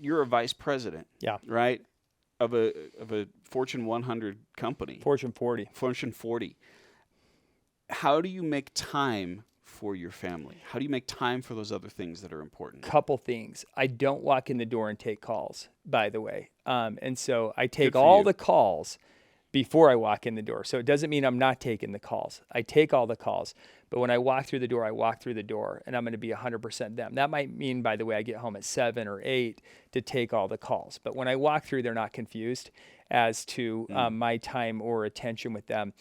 you're a vice president, right, of a Fortune 100 company, Fortune 40. Fortune 40. How do you make time for your family? How do you make time for those other things that are important? Couple things. I don't walk in the door and take calls, by the way. And so I take all the calls before I walk in the door. So it doesn't mean I'm not taking the calls. I take all the calls. But when I walk through the door, I walk through the door, and I'm going to be 100% them. That might mean, by the way, I get home at 7 or 8 to take all the calls. But when I walk through, they're not confused as to my time or attention with them.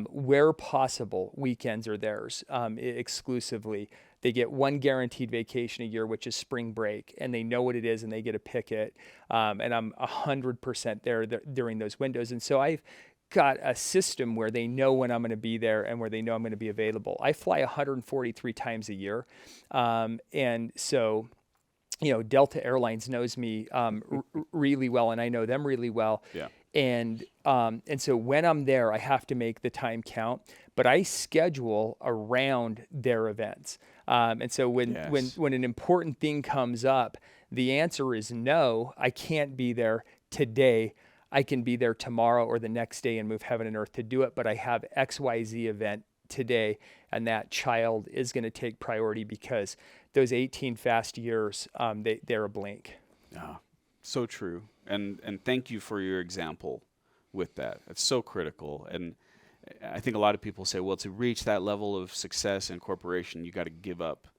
Where possible, weekends are theirs exclusively. They get one guaranteed vacation a year, which is spring break, and they know what it is, and they get to pick it. And I'm 100% there during those windows. And so I've got a system where they know when I'm going to be there and where they know I'm going to be available. I fly 143 times a year. And so, Delta Airlines knows me really well, and I know them really well. Yeah. And so when I'm there, I have to make the time count, but I schedule around their events. And so when an important thing comes up, the answer is no, I can't be there today. I can be there tomorrow or the next day and move heaven and earth to do it, but I have XYZ event today, and that child is going to take priority because those 18 fast years, they're a blink. Yeah, so true. And thank you for your example with that. It's so critical. And I think a lot of people say, well, to reach that level of success in corporation, you got to give up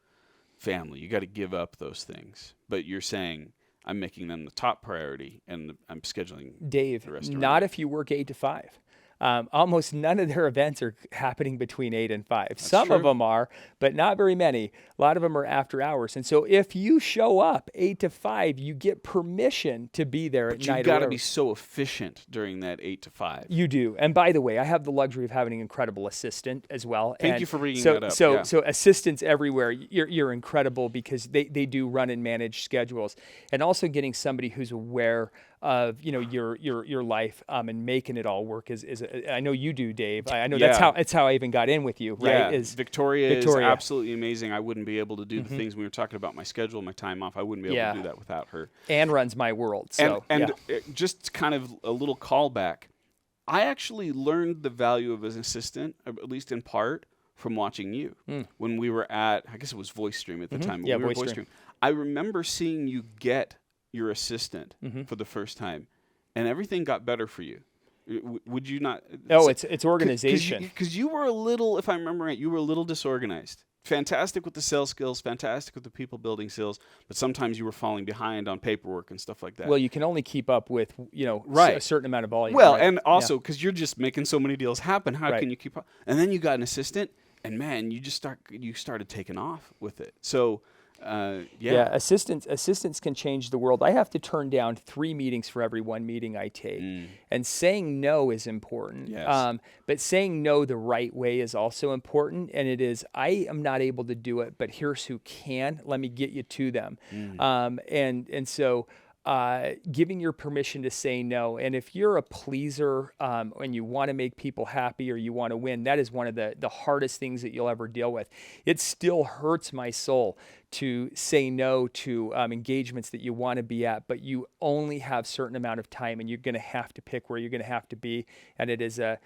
family. You got to give up those things. But you're saying, I'm making them the top priority, and I'm scheduling Dave, the rest not if you work 8 to 5. Almost none of their events are happening between 8 and 5. Some of them are, but not very many. A lot of them are after hours. And so if you show up 8 to 5, you get permission to be there at night. You've got to be so efficient during that 8 to 5. You do. And by the way, I have the luxury of having an incredible assistant as well. Thank you for bringing that up. So assistants everywhere, you're incredible because they do run and manage schedules. And also getting somebody who's aware of your life and making it all work is I know you do, Dave. I know that's how I even got in with you, right? Yeah, Victoria is absolutely amazing. I wouldn't be able to do the things we were talking about, my schedule, my time off. I wouldn't be able to do that without her. And runs my world. So and just kind of a little callback. I actually learned the value of an assistant, at least in part, from watching you. When we were at, I guess it was Voice Stream at the time. Yeah, Voice Stream. I remember seeing you get your assistant for the first time, and everything got better for you. Would you not? Oh, it's organization. Because you were a little, if I remember right, you were a little disorganized. Fantastic with the sales skills, fantastic with the people building skills, but sometimes you were falling behind on paperwork and stuff like that. Well, you can only keep up with a certain amount of volume. Well, and also because you're just making so many deals happen, how can you keep up? And then you got an assistant, and man, you started taking off with it. So. Assistants can change the world. I have to turn down 3 meetings for every 1 meeting I take. And saying no is important. Yes. But saying no the right way is also important. And it is, I am not able to do it, but here's who can. Let me get you to them. And so giving your permission to say no. And if you're a pleaser and you want to make people happy or you want to win, that is one of the hardest things that you'll ever deal with. It still hurts my soul to say no to engagements that you want to be at, but you only have a certain amount of time, and you're going to have to pick where you're going to have to be. And it is a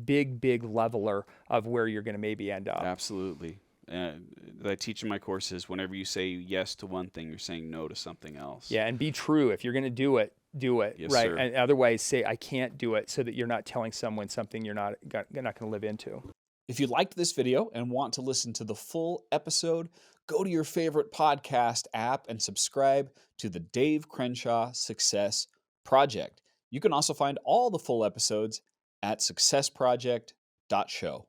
big leveler of where you're going to maybe end up. Absolutely. That I teach in my courses, whenever you say yes to one thing, you're saying no to something else. Yeah, and be true. If you're going to do it, yes, right? Sir. And otherwise say, I can't do it, so that you're not telling someone something you're not going to live into. If you liked this video and want to listen to the full episode, go to your favorite podcast app and subscribe to the Dave Crenshaw Success Project. You can also find all the full episodes at Success.Show.